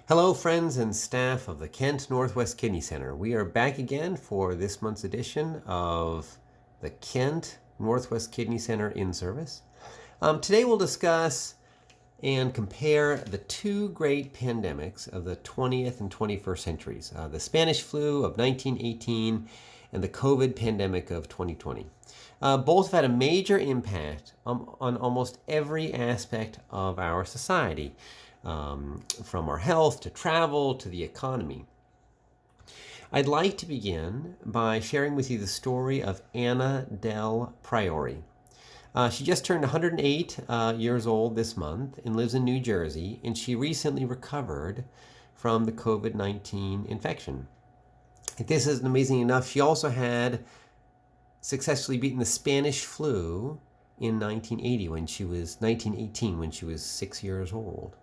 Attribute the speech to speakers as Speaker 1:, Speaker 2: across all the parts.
Speaker 1: Hello, friends and staff of the Kent Northwest Kidney Center. We are back again for this month's edition of the Kent Northwest Kidney Center in service. Today we'll discuss and compare the two great pandemics of the 20th and 21st centuries, the Spanish flu of 1918 and the COVID pandemic of 2020. Both have had a major impact on almost every aspect of our society, from our health to travel to the economy. I'd like to begin by sharing with you the story of Anna del Priore. She just turned 108 years old this month and lives in New Jersey, and she recently recovered from the COVID-19 infection. If this isn't amazing enough, she also had successfully beaten the Spanish flu in 1918 when she was 6 years old.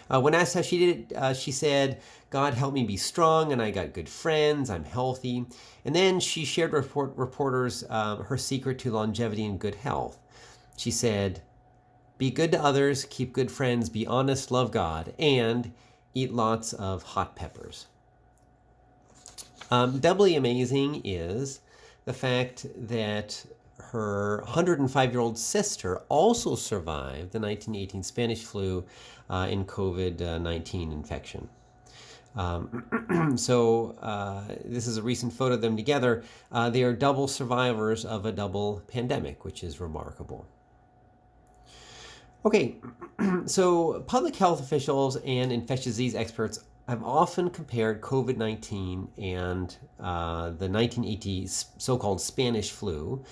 Speaker 1: When asked how she did it, she said, "God helped me be strong, and I got good friends. I'm healthy." And then she shared with reporters her secret to longevity and good health. She said, "Be good to others, keep good friends, be honest, love God, and eat lots of hot peppers." Doubly amazing is the fact that her 105-year-old sister also survived the 1918 Spanish flu and COVID-19 infection. This is a recent photo of them together. They are double survivors of a double pandemic, which is remarkable. Okay, so public health officials and infectious disease experts have often compared COVID-19 and the 1980 so-called Spanish flu,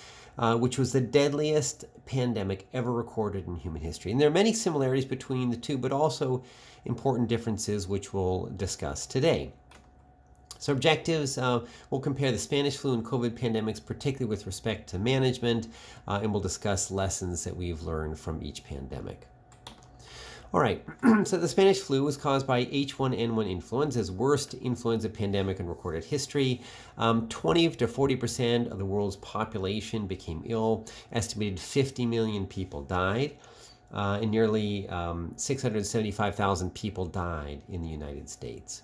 Speaker 1: which was the deadliest pandemic ever recorded in human history. And there are many similarities between the two, but also important differences, which we'll discuss today. So objectives, we'll compare the Spanish flu and COVID pandemics, particularly with respect to management, and we'll discuss lessons that we've learned from each pandemic. All right, so the Spanish flu was caused by H1N1 influenza's worst influenza pandemic in recorded history. 20 to 40% of the world's population became ill. Estimated 50 million people died, and nearly 675,000 people died in the United States.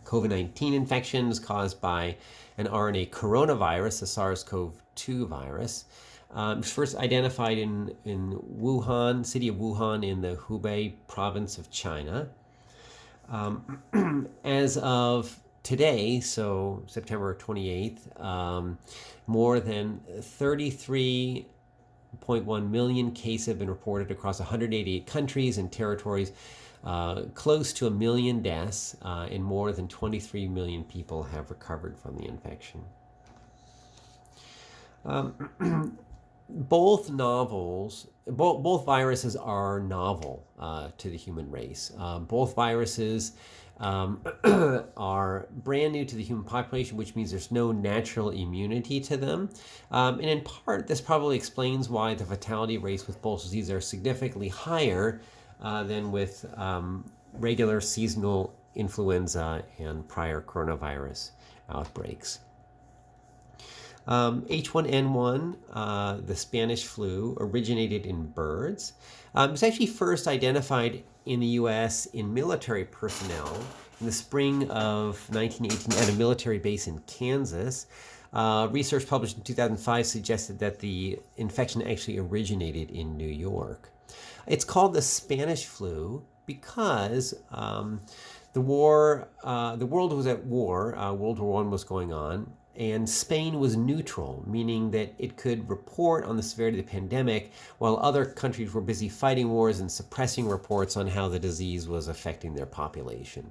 Speaker 1: COVID-19 infections caused by an RNA coronavirus, the SARS-CoV-2 virus. It was first identified in Wuhan, city of Wuhan in the Hubei province of China. As of today, so September 28th, more than 33.1 million cases have been reported across 188 countries and territories. Close to 1 million deaths, and more than 23 million people have recovered from the infection. Both viruses are novel to the human race. Both viruses are brand new to the human population, which means there's no natural immunity to them. And in part, this probably explains why the fatality rates with both diseases are significantly higher than with regular seasonal influenza and prior coronavirus outbreaks. H1N1, the Spanish flu, originated in birds. It was actually first identified in the U.S. in military personnel in the spring of 1918 at a military base in Kansas. Research published in 2005 suggested that the infection actually originated in New York. It's called the Spanish flu because the world was at war. World War I was going on, and Spain was neutral, meaning that it could report on the severity of the pandemic while other countries were busy fighting wars and suppressing reports on how the disease was affecting their population.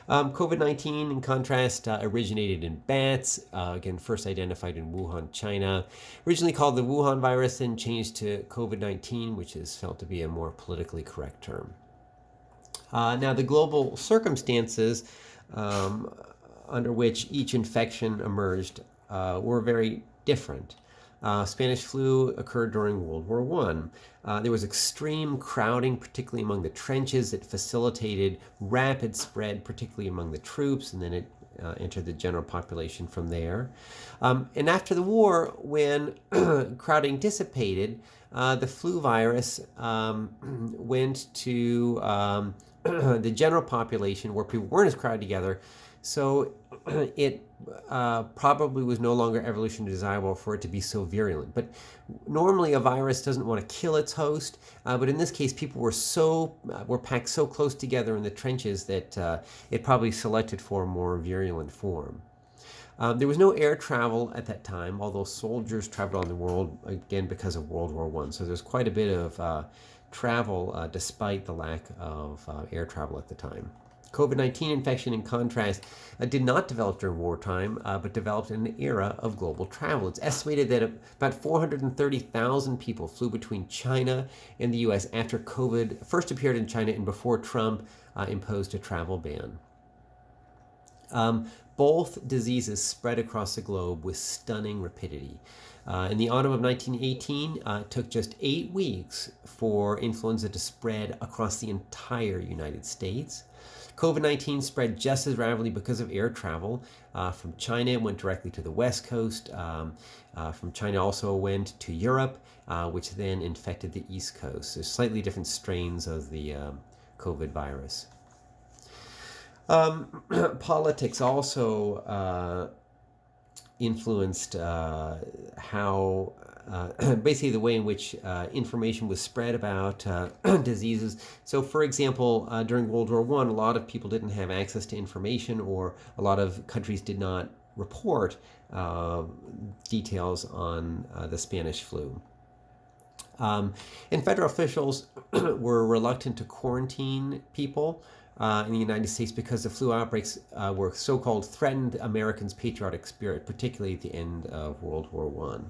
Speaker 1: COVID-19, in contrast, originated in bats, again, first identified in Wuhan, China. Originally called the Wuhan virus, then changed to COVID-19, which is felt to be a more politically correct term. Now, the global circumstances under which each infection emerged were very different. Spanish flu occurred during World War I. There was extreme crowding, particularly among the trenches, that facilitated rapid spread, particularly among the troops, and then it entered the general population from there. And after the war, when crowding dissipated, the flu virus went to the general population where people weren't as crowded together. So it probably was no longer evolutionarily desirable for it to be so virulent. But normally a virus doesn't want to kill its host. But in this case, people were packed so close together in the trenches that it probably selected for a more virulent form. There was no air travel at that time, although soldiers traveled on the world, again, because of World War I. So there's quite a bit of travel despite the lack of air travel at the time. COVID-19 infection, in contrast, did not develop during wartime, but developed in an era of global travel. It's estimated that about 430,000 people flew between China and the U.S. after COVID first appeared in China and before Trump imposed a travel ban. Both diseases spread across the globe with stunning rapidity. In the autumn of 1918, it took just 8 weeks for influenza to spread across the entire United States. COVID-19 spread just as rapidly because of air travel. From China, it went directly to the West Coast. From China also went to Europe, which then infected the East Coast. There's slightly different strains of the COVID virus. Politics also influenced how basically the way in which information was spread about diseases. So, for example, during World War I, a lot of people didn't have access to information, or a lot of countries did not report details on the Spanish flu. And federal officials were reluctant to quarantine people in the United States because the flu outbreaks were so-called threatened Americans' patriotic spirit, particularly at the end of World War I.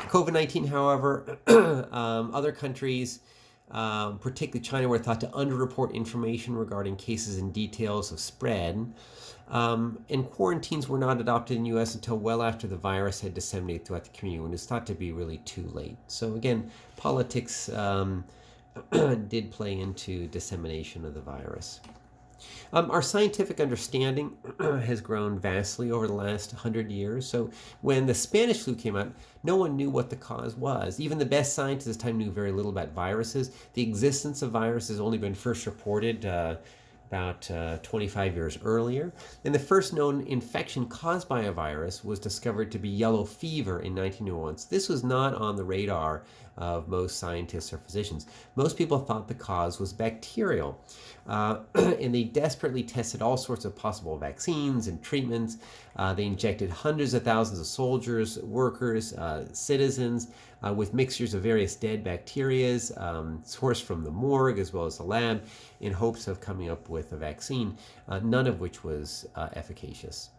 Speaker 1: COVID-19, however, other countries, particularly China, were thought to underreport information regarding cases and details of spread. And quarantines were not adopted in the U.S. until well after the virus had disseminated throughout the community, when it was thought to be really too late. So again, politics did play into dissemination of the virus. Our scientific understanding has grown vastly over the last 100 years. So when the Spanish flu came out, no one knew what the cause was. Even the best scientists at the time knew very little about viruses. The existence of viruses has only been first reported about 25 years earlier. And the first known infection caused by a virus was discovered to be yellow fever in 1901. So this was not on the radar of most scientists or physicians. Most people thought the cause was bacterial. And they desperately tested all sorts of possible vaccines and treatments. They injected hundreds of thousands of soldiers, workers, citizens with mixtures of various dead bacteria sourced from the morgue as well as the lab, in hopes of coming up with a vaccine, none of which was efficacious.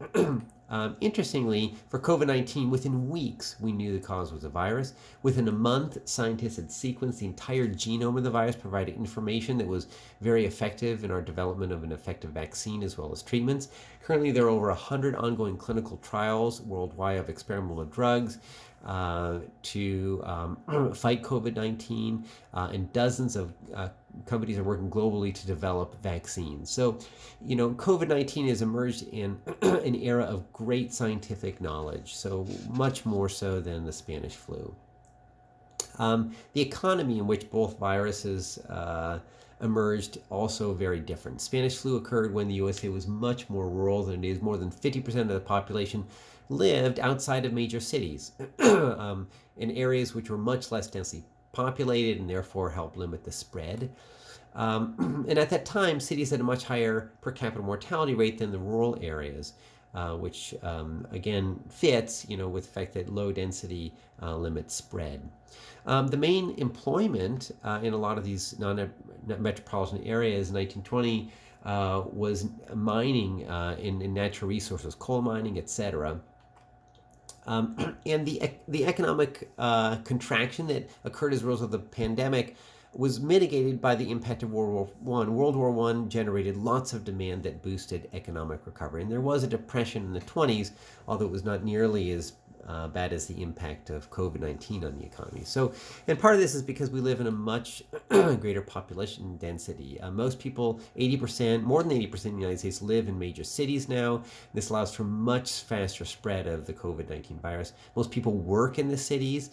Speaker 1: Interestingly, for COVID-19, within weeks, we knew the cause was a virus. Within a month, scientists had sequenced the entire genome of the virus, providing information that was very effective in our development of an effective vaccine as well as treatments. Currently, there are over 100 ongoing clinical trials worldwide of experimental drugs to fight COVID-19, and dozens of companies are working globally to develop vaccines. So, COVID-19 has emerged in an era of great scientific knowledge, so much more so than the Spanish flu. The economy in which both viruses emerged also very different. Spanish flu occurred when the USA was much more rural than it is. More than 50% of the population lived outside of major cities, in areas which were much less densely populated and therefore helped limit the spread. And at that time, cities had a much higher per capita mortality rate than the rural areas, which again fits, with the fact that low density limits spread. The main employment in a lot of these non-metropolitan areas in 1920 was mining in natural resources, coal mining, etc. And the economic contraction that occurred as a result of the pandemic was mitigated by the impact of World War I. World War I generated lots of demand that boosted economic recovery. And there was a depression in the 20s, although it was not nearly as bad as the impact of COVID-19 on the economy. So, and part of this is because we live in a much greater population density. Most people, 80%, more than 80% in the United States, live in major cities now. This allows for much faster spread of the COVID-19 virus. Most people work in the cities,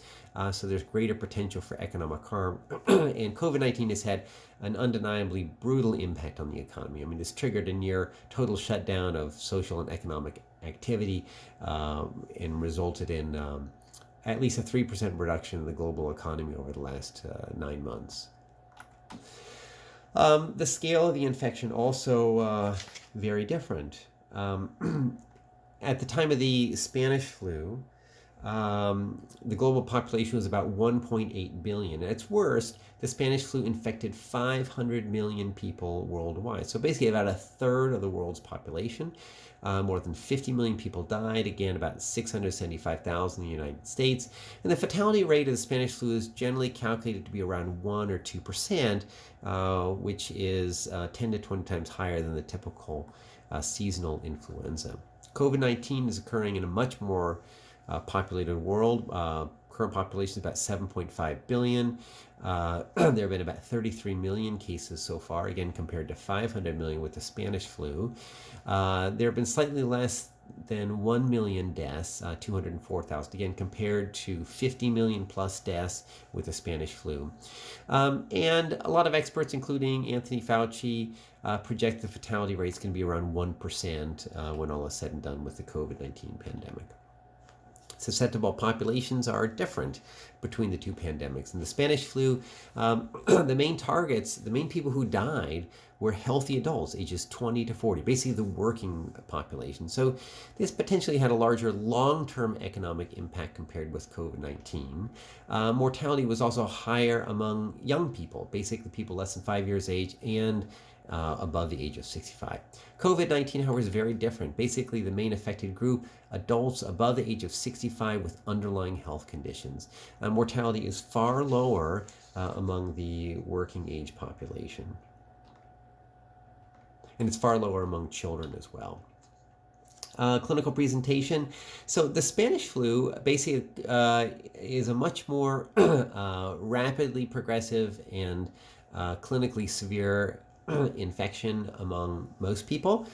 Speaker 1: so there's greater potential for economic harm. And COVID-19 has had an undeniably brutal impact on the economy. I mean, it's triggered a near total shutdown of social and economic activity and resulted in at least a 3% reduction in the global economy over the last 9 months. The scale of the infection also very different. At the time of the Spanish flu, the global population was about 1.8 billion. At its worst, the Spanish flu infected 500 million people worldwide. So basically about a third of the world's population. More than 50 million people died, again about 675,000 in the United States. And the fatality rate of the Spanish flu is generally calculated to be around 1 or 2%, which is 10 to 20 times higher than the typical seasonal influenza. COVID-19 is occurring in a much more populated world. Current population is about 7.5 billion. There have been about 33 million cases so far, again compared to 500 million with the Spanish flu. There have been slightly less than 1 million deaths, 204,000, again compared to 50 million plus deaths with the Spanish flu. And a lot of experts, including Anthony Fauci, project the fatality rate is going to be around 1% when all is said and done with the COVID-19 pandemic. Susceptible populations are different between the two pandemics. In the Spanish flu, the main targets, the main people who died were healthy adults, ages 20 to 40, basically the working population. So this potentially had a larger long-term economic impact compared with COVID-19. Mortality was also higher among young people, basically people less than 5 years age and above the age of 65. COVID-19, however, is very different. Basically, the main affected group, adults above the age of 65 with underlying health conditions. Mortality is far lower among the working age population. And it's far lower among children as well. Clinical presentation. So the Spanish flu basically is a much more rapidly progressive and clinically severe infection among most people.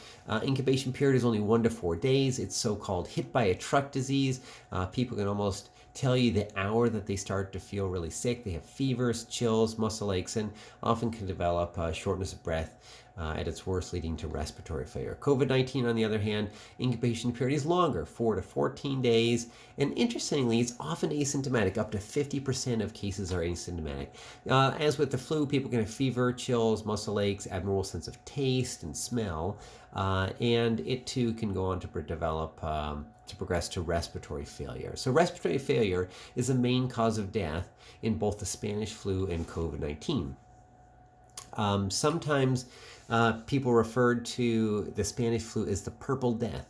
Speaker 1: Incubation period is only 1 to 4 days. It's so-called hit by a truck disease. People can almost tell you the hour that they start to feel really sick. They have fevers, chills, muscle aches, and often can develop shortness of breath at its worst, leading to respiratory failure. COVID-19, on the other hand, incubation period is longer, 4 to 14 days. And interestingly, it's often asymptomatic. Up to 50% of cases are asymptomatic. As with the flu, people can have fever, chills, muscle aches, abnormal sense of taste and smell. And it too can go on to develop, to progress to respiratory failure. So respiratory failure is the main cause of death in both the Spanish flu and COVID-19. Sometimes people referred to the Spanish flu as the purple death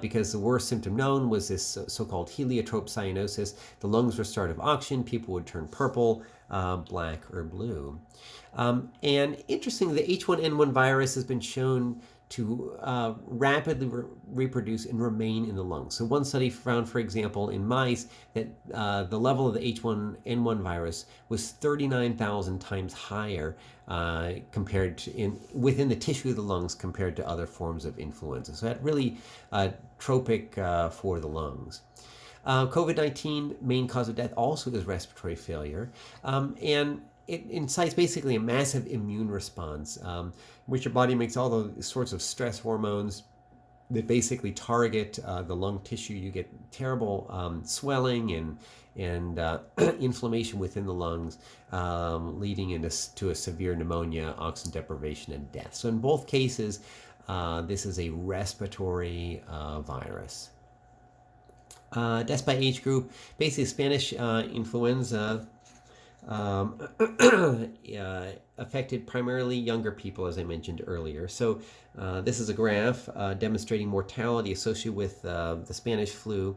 Speaker 1: because the worst symptom known was this so-called heliotrope cyanosis. The lungs were starved of oxygen, people would turn purple, black, or blue. And interestingly, the H1N1 virus has been shown to rapidly reproduce and remain in the lungs. So one study found, for example, in mice that the level of the H1N1 virus was 39,000 times higher compared to within the tissue of the lungs compared to other forms of influenza. So that really tropic for the lungs. COVID-19 main cause of death also is respiratory failure, and it incites basically a massive immune response, which your body makes all those sorts of stress hormones that basically target the lung tissue. You get terrible swelling and inflammation within the lungs, leading to a severe pneumonia, oxygen deprivation, and death. So in both cases, this is a respiratory virus. Deaths by age group, basically Spanish influenza affected primarily younger people, as I mentioned earlier. So this is a graph demonstrating mortality associated with the Spanish flu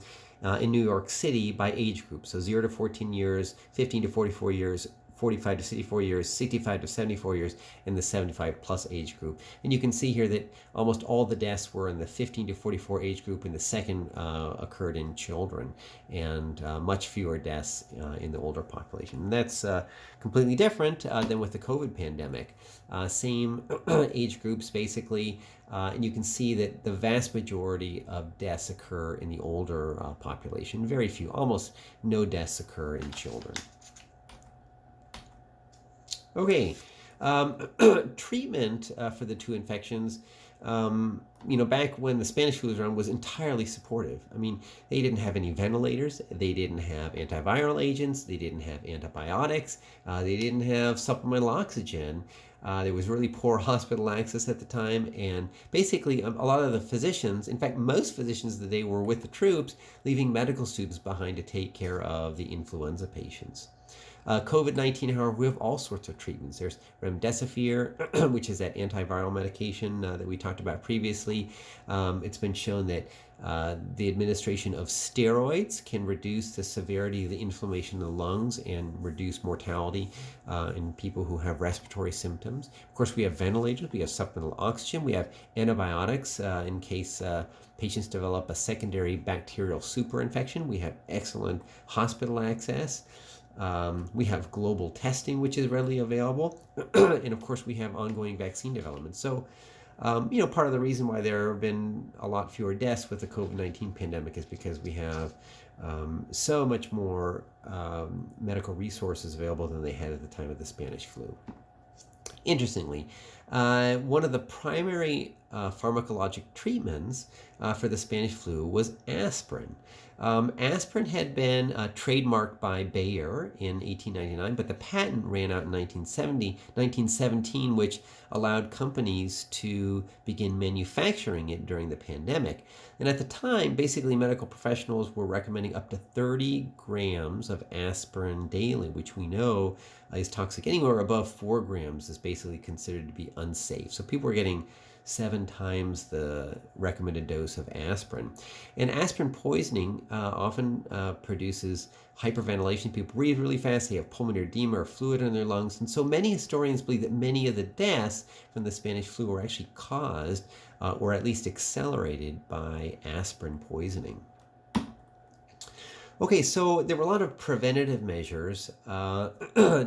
Speaker 1: in New York City by age group. So 0 to 14 years, 15 to 44 years, 45 to 64 years, 65 to 74 years, and the 75 plus age group. And you can see here that almost all the deaths were in the 15 to 44 age group, and the second occurred in children, and much fewer deaths in the older population. And that's completely different than with the COVID pandemic. Same age groups basically, and you can see that the vast majority of deaths occur in the older population. Very few, almost no deaths occur in children. Okay, treatment for the two infections, back when the Spanish flu was around, was entirely supportive. I mean, they didn't have any ventilators, they didn't have antiviral agents, they didn't have antibiotics, they didn't have supplemental oxygen. There was really poor hospital access at the time, and basically a lot of the physicians, in fact, most physicians today were with the troops, leaving medical students behind to take care of the influenza patients. COVID-19, however, we have all sorts of treatments. There's remdesivir, which is that antiviral medication that we talked about previously. It's been shown that the administration of steroids can reduce the severity of the inflammation in the lungs and reduce mortality in people who have respiratory symptoms. Of course, we have ventilators, we have supplemental oxygen, we have antibiotics in case patients develop a secondary bacterial superinfection. We have excellent hospital access. We have global testing, which is readily available. And of course, we have ongoing vaccine development. So, part of the reason why there have been a lot fewer deaths with the COVID-19 pandemic is because we have so much more medical resources available than they had at the time of the Spanish flu. Interestingly, one of the primary pharmacologic treatments for the Spanish flu was aspirin. Aspirin had been trademarked by Bayer in 1899, but the patent ran out in 1917, which allowed companies to begin manufacturing it during the pandemic. And at the time, basically medical professionals were recommending up to 30 grams of aspirin daily, which we know is toxic. Anywhere above 4 grams is basically considered to be unsafe. So people were getting 7 times the recommended dose of aspirin. And aspirin poisoning often produces hyperventilation. People breathe really fast, they have pulmonary edema or fluid in their lungs. And so many historians believe that many of the deaths from the Spanish flu were actually caused or at least accelerated by aspirin poisoning. Okay, so there were a lot of preventative measures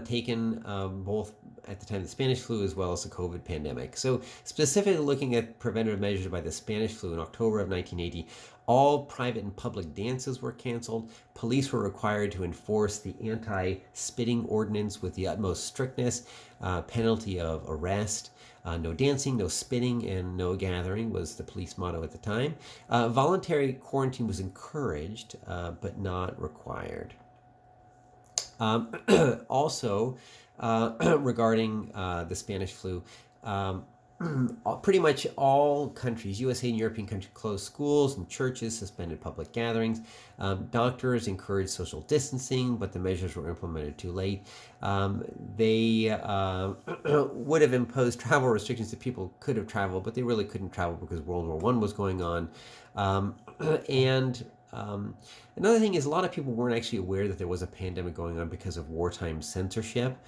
Speaker 1: taken both at the time of the Spanish flu as well as the COVID pandemic. So specifically looking at preventative measures by the Spanish flu in October of 1980, all private and public dances were canceled. Police were required to enforce the anti-spitting ordinance with the utmost strictness, penalty of arrest. No dancing, no spitting, and no gathering was the police motto at the time. Voluntary quarantine was encouraged, but not required. Also, regarding the Spanish flu, pretty much all countries, USA and European countries, closed schools and churches, suspended public gatherings. Doctors encouraged social distancing, but the measures were implemented too late. They would have imposed travel restrictions that people could have traveled, but they really couldn't travel because World War I was going on. Another thing is a lot of people weren't actually aware that there was a pandemic going on because of wartime censorship.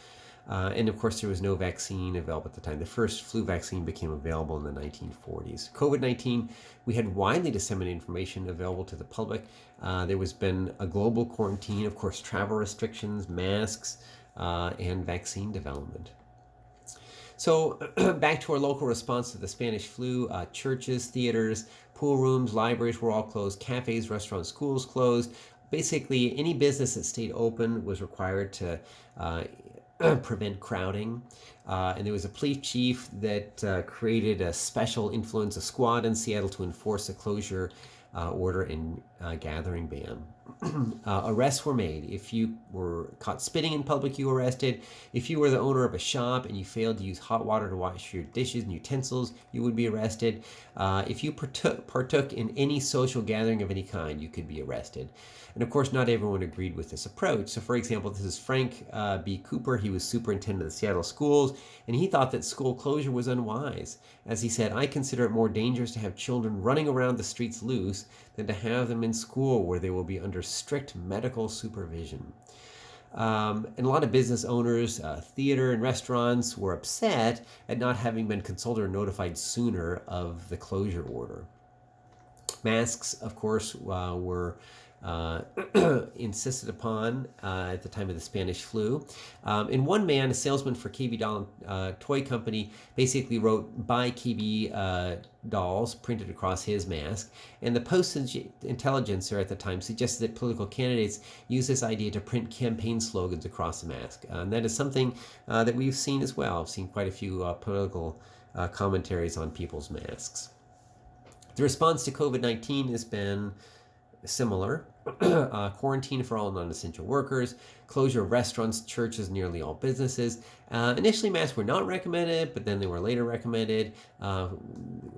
Speaker 1: And of course, there was no vaccine available at the time. The first flu vaccine became available in the 1940s. COVID-19, we had widely disseminated information available to the public. There was been a global quarantine, of course, travel restrictions, masks, and vaccine development. So back to our local response to the Spanish flu, churches, theaters, pool rooms, libraries were all closed, cafes, restaurants, schools closed. Basically, any business that stayed open was required to prevent crowding. And there was a police chief that created a special influenza squad in Seattle to enforce a closure order and gathering ban. Arrests were made. If you were caught spitting in public, you were arrested. If you were the owner of a shop and you failed to use hot water to wash your dishes and utensils, you would be arrested. If you partook in any social gathering of any kind, you could be arrested. And of course, not everyone agreed with this approach. So for example, this is Frank B. Cooper. He was superintendent of the Seattle schools, and he thought that school closure was unwise. As he said, I consider it more dangerous to have children running around the streets loose than to have them in school where they will be under strict medical supervision. And a lot of business owners, theater and restaurants were upset at not having been consulted or notified sooner of the closure order. Masks, of course, were uh, insisted upon at the time of the Spanish flu. And one man, a salesman for KB Doll Toy Company, basically wrote "Buy KB dolls" printed across his mask. And the Post-Intelligencer at the time suggested that political candidates use this idea to print campaign slogans across the mask. And that is something that we've seen as well. I've seen quite a few political commentaries on people's masks. The response to COVID-19 has been similar. Quarantine for all non-essential workers, closure of restaurants, churches, nearly all businesses. Initially, masks were not recommended, but then they were later recommended.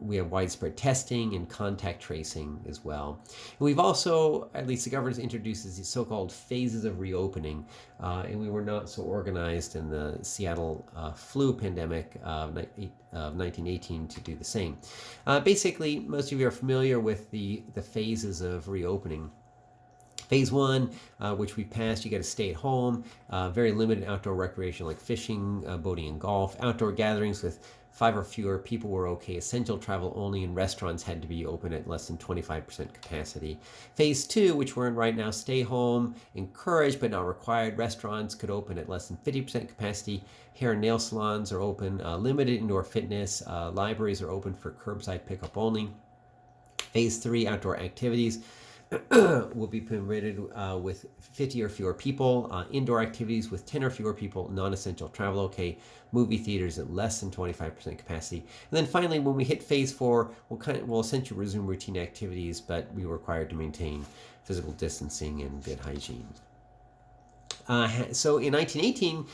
Speaker 1: We have widespread testing and contact tracing as well. And we've also, at least the government introduces these so-called phases of reopening, and we were not so organized in the Seattle flu pandemic of 1918 to do the same. Basically, most of you are familiar with the phases of reopening. Phase one, which we passed, you got to stay at home, very limited outdoor recreation like fishing, boating, and golf. Outdoor gatherings with 5 or fewer people were okay. Essential travel only, and restaurants had to be open at less than 25% capacity. Phase two, which we're in right now, stay home, encouraged but not required. Restaurants could open at less than 50% capacity. Hair and nail salons are open. Limited indoor fitness. Libraries are open for curbside pickup only. Phase three, outdoor activities will be permitted with 50 or fewer people, indoor activities with 10 or fewer people, non-essential travel okay, movie theaters at less than 25% capacity. And then finally, when we hit phase four, we'll essentially resume routine activities, but we are required to maintain physical distancing and good hygiene. So in 1918,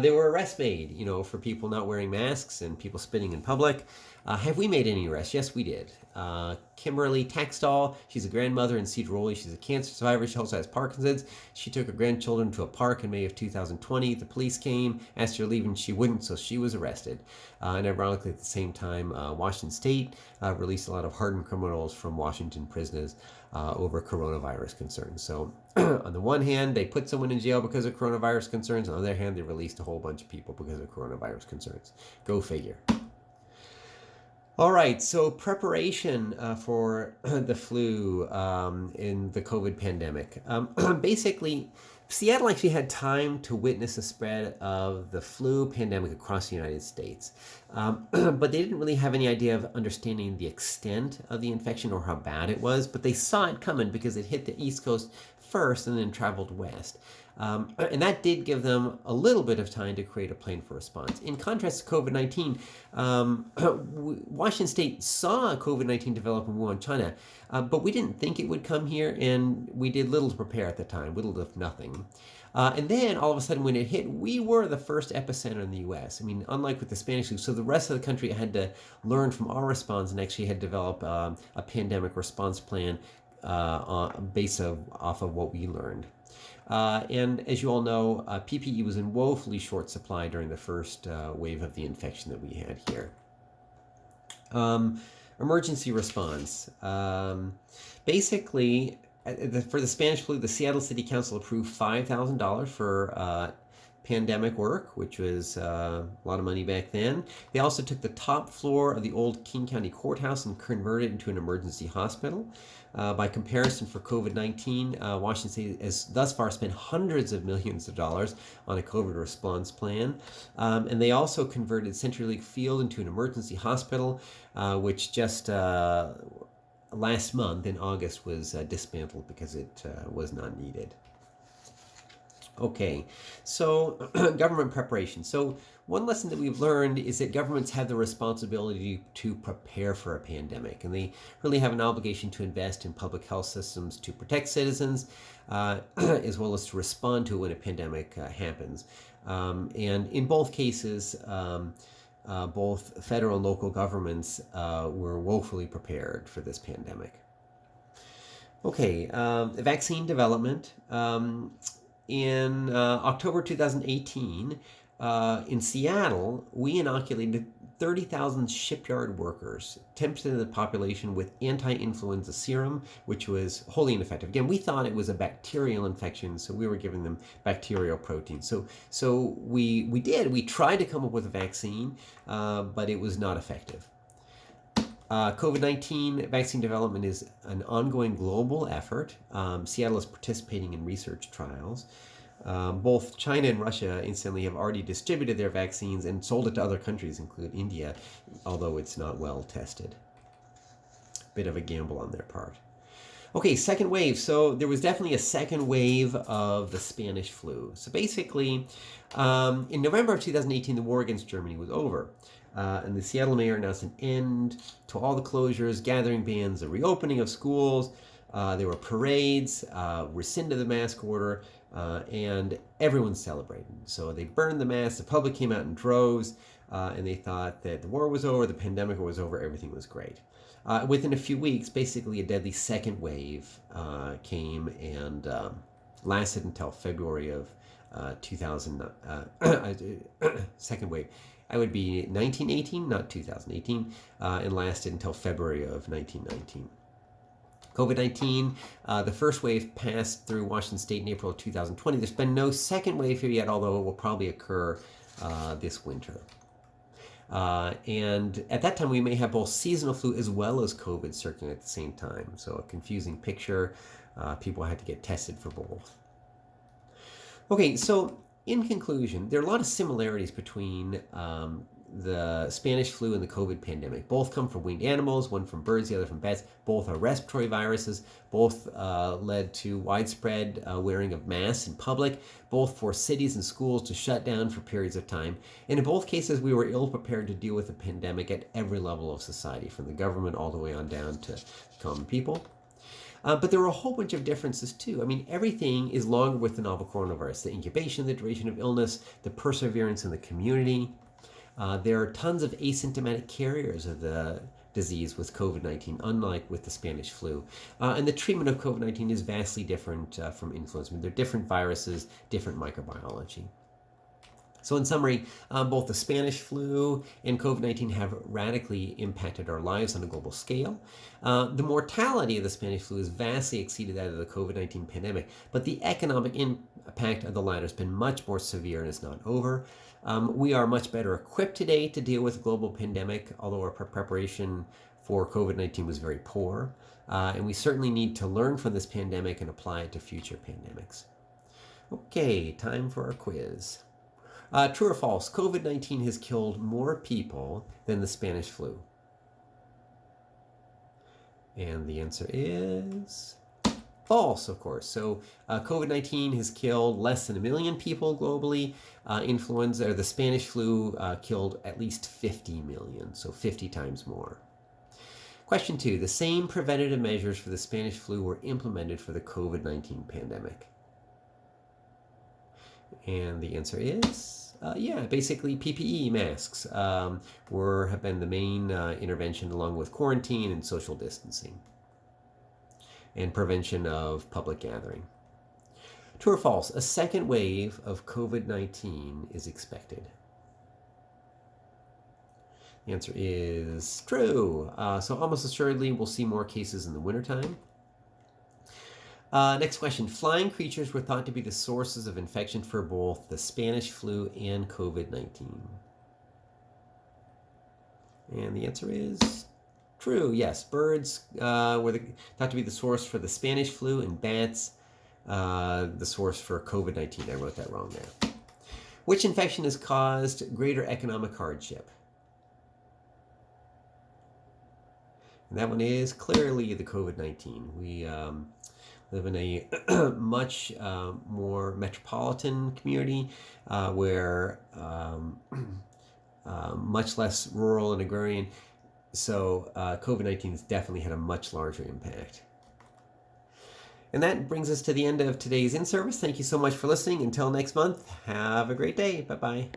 Speaker 1: there were arrests made, for people not wearing masks and people spitting in public. Have we made any arrests? Yes, we did. Kimberly Taxtall, she's a grandmother in Cedar Rowley. She's a cancer survivor. She also has Parkinson's. She took her grandchildren to a park in May of 2020. The police came, asked her to leave, and she wouldn't, so she was arrested. And ironically, at the same time, Washington State released a lot of hardened criminals from Washington prisons over coronavirus concerns. So on the one hand, they put someone in jail because of coronavirus concerns. On the other hand, they released a whole bunch of people because of coronavirus concerns. Go figure. All right, so preparation for the flu in the COVID pandemic. Basically, Seattle actually had time to witness the spread of the flu pandemic across the United States. But they didn't really have any idea of understanding the extent of the infection or how bad it was, but they saw it coming because it hit the East Coast first and then traveled west. And that did give them a little bit of time to create a plan for response. In contrast to COVID-19, Washington State saw COVID-19 develop in Wuhan, China, but we didn't think it would come here, and we did little to prepare at the time, little if nothing. And then all of a sudden when it hit, we were the first epicenter in the U.S. I mean, unlike with the Spanish flu, so the rest of the country had to learn from our response and actually had to develop a pandemic response plan based off of what we learned. And as you all know, PPE was in woefully short supply during the first wave of the infection that we had here. Emergency response. Basically, for the Spanish flu, the Seattle City Council approved $5,000 for pandemic work, which was a lot of money back then. They also took the top floor of the old King County Courthouse and converted it into an emergency hospital. By comparison, for COVID-19, Washington State has thus far spent hundreds of millions of dollars on a COVID response plan. And they also converted Century League Field into an emergency hospital, which just last month in August was dismantled because it was not needed. Okay, so government preparation. So one lesson that we've learned is that governments have the responsibility to prepare for a pandemic, and they really have an obligation to invest in public health systems to protect citizens, as well as to respond to it when a pandemic happens. And in both cases, both federal and local governments were woefully prepared for this pandemic. Okay, vaccine development. In October 2018, in Seattle, we inoculated 30,000 shipyard workers, 10% of the population, with anti-influenza serum, which was wholly ineffective. Again, we thought it was a bacterial infection, so we were giving them bacterial protein. So we tried to come up with a vaccine, but it was not effective. COVID-19 vaccine development is an ongoing global effort. Seattle is participating in research trials. Both China and Russia, incidentally, have already distributed their vaccines and sold it to other countries, including India, although it's not well tested. Bit of a gamble on their part. Okay, second wave. So there was definitely a second wave of the Spanish flu. So basically, in November of 2018, the war against Germany was over. And the Seattle mayor announced an end to all the closures, gathering bans, the reopening of schools. There were parades, rescinded the mask order, and everyone celebrated. So they burned the masks, the public came out in droves, and they thought that the war was over, the pandemic was over, everything was great. Within a few weeks, basically a deadly second wave came and lasted until February of 2000. Second wave. I would be 1918, not 2018, and lasted until February of 1919. COVID-19, the first wave passed through Washington State in April of 2020. There's been no second wave here yet, although it will probably occur this winter. And at that time, we may have both seasonal flu as well as COVID circulating at the same time. So a confusing picture. People had to get tested for both. Okay, so in conclusion, there are a lot of similarities between the Spanish flu and the COVID pandemic. Both come from winged animals, one from birds, the other from bats. Both are respiratory viruses. Both led to widespread wearing of masks in public. Both forced cities and schools to shut down for periods of time. And in both cases, we were ill prepared to deal with the pandemic at every level of society, from the government all the way on down to common people. But there were a whole bunch of differences too. I mean, everything is longer with the novel coronavirus. The incubation, the duration of illness, the perseverance in the community. There are tons of asymptomatic carriers of the disease with COVID-19, unlike with the Spanish flu. And the treatment of COVID-19 is vastly different from influenza. I mean, they're different viruses, different microbiology. So in summary, both the Spanish flu and COVID-19 have radically impacted our lives on a global scale. The mortality of the Spanish flu has vastly exceeded that of the COVID-19 pandemic, but the economic impact of the latter has been much more severe and is not over. We are much better equipped today to deal with a global pandemic, although our preparation for COVID-19 was very poor. And we certainly need to learn from this pandemic and apply it to future pandemics. Okay, time for our quiz. True or false, COVID-19 has killed more people than the Spanish flu? And the answer is false, of course. So COVID-19 has killed less than 1 million people globally. Influenza, or the Spanish flu, killed at least 50 million, so 50 times more. Question 2. The same preventative measures for the Spanish flu were implemented for the COVID-19 pandemic. And the answer is, yeah, basically PPE masks have been the main intervention, along with quarantine and social distancing and prevention of public gathering. True or false, a second wave of COVID-19 is expected? The answer is true. So almost assuredly, we'll see more cases in the wintertime. Next question. Flying creatures were thought to be the sources of infection for both the Spanish flu and COVID-19. And the answer is true. Yes, birds were thought to be the source for the Spanish flu, and bats the source for COVID-19. I wrote that wrong there. Which infection has caused greater economic hardship? And that one is clearly the COVID-19. We live in a much more metropolitan community where much less rural and agrarian. So COVID-19 has definitely had a much larger impact. And that brings us to the end of today's in-service. Thank you so much for listening. Until next month, have a great day. Bye-bye.